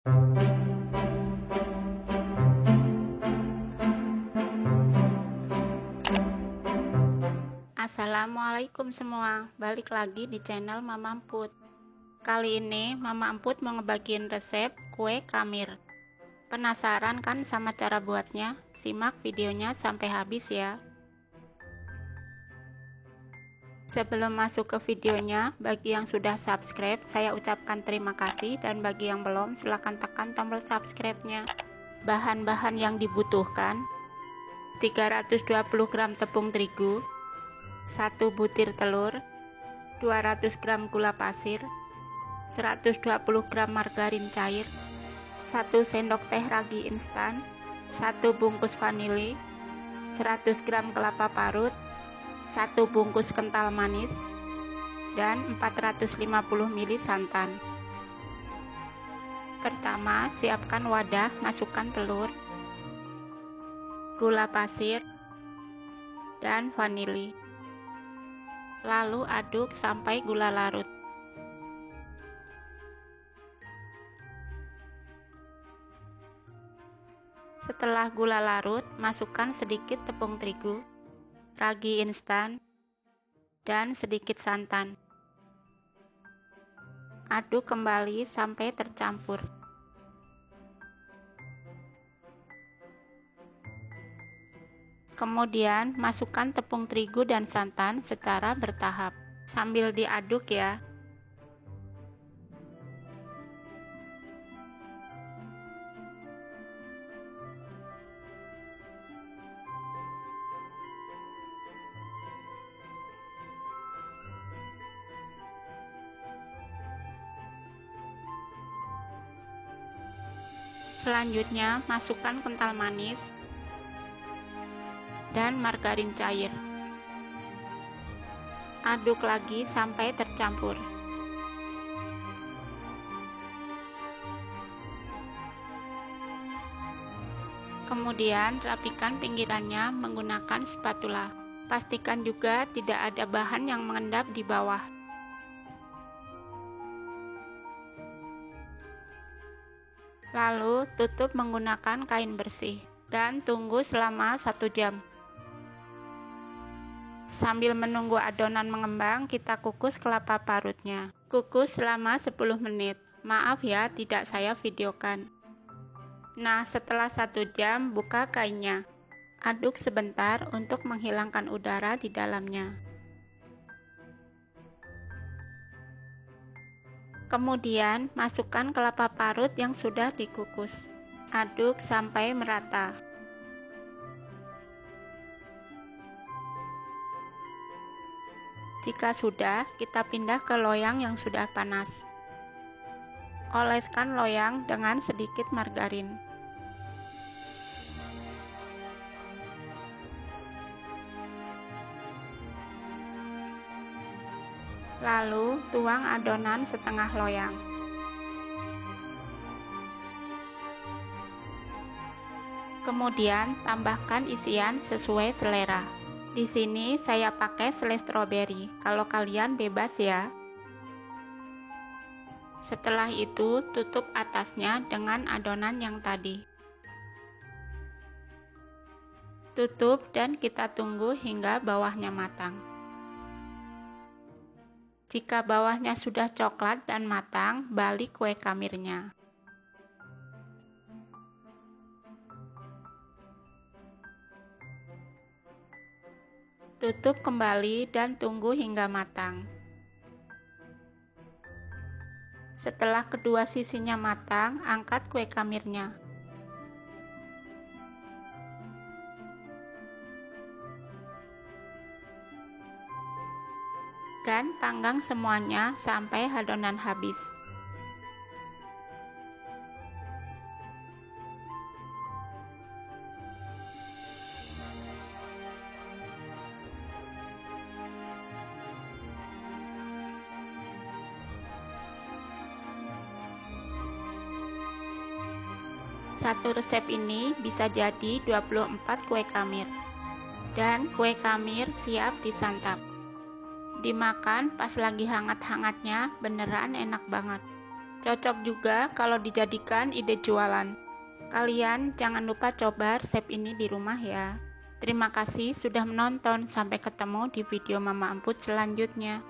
Assalamualaikum semua, balik lagi di channel Mama Emput. Kali ini Mama Emput mau ngebagiin resep kue kamir. Penasaran kan sama cara buatnya? Simak videonya sampai habis ya. Sebelum masuk ke videonya, bagi yang sudah subscribe saya ucapkan terima kasih, dan bagi yang belum silahkan tekan tombol subscribe-nya. Bahan-bahan yang dibutuhkan: 320 gram tepung terigu, 1 butir telur, 200 gram gula pasir, 120 gram margarin cair, 1 sendok teh ragi instan, 1 bungkus vanili, 100 gram kelapa parut, 1 bungkus kental manis, dan 450 ml santan. Pertama, siapkan wadah, masukkan telur, gula pasir, dan vanili. Lalu aduk sampai gula larut. Setelah gula larut, masukkan sedikit tepung terigu, ragi instan, dan sedikit santan. Aduk kembali sampai tercampur. Kemudian masukkan tepung terigu dan santan secara bertahap sambil diaduk ya. Selanjutnya masukkan kental manis dan margarin cair. Aduk lagi sampai tercampur. Kemudian rapikan pinggirannya menggunakan spatula. Pastikan juga tidak ada bahan yang mengendap di bawah. Lalu tutup menggunakan kain bersih dan tunggu selama 1 jam. Sambil menunggu adonan mengembang, kita kukus kelapa parutnya. Kukus selama 10 menit. Maaf ya, tidak saya videokan. Nah, setelah 1 jam, buka kainnya. Aduk sebentar untuk menghilangkan udara di dalamnya. Kemudian, masukkan kelapa parut yang sudah dikukus. Aduk sampai merata. Jika sudah, kita pindah ke loyang yang sudah panas. Oleskan loyang dengan sedikit margarin. Lalu tuang adonan setengah loyang. Kemudian tambahkan isian sesuai selera. Di sini saya pakai selai stroberi, kalau kalian bebas ya. Setelah itu tutup atasnya dengan adonan yang tadi. Tutup dan kita tunggu hingga bawahnya matang. Jika bawahnya sudah coklat dan matang, balik kue kamirnya. Tutup kembali dan tunggu hingga matang. Setelah kedua sisinya matang, angkat kue kamirnya. Dan panggang semuanya sampai adonan habis. Satu resep ini bisa jadi 24 kue kamir. Dan kue kamir siap disantap. Dimakan pas lagi hangat-hangatnya, beneran enak banget. Cocok juga kalau dijadikan ide jualan. Kalian jangan lupa coba resep ini di rumah ya. Terima kasih sudah menonton, sampai ketemu di video Mama Emput selanjutnya.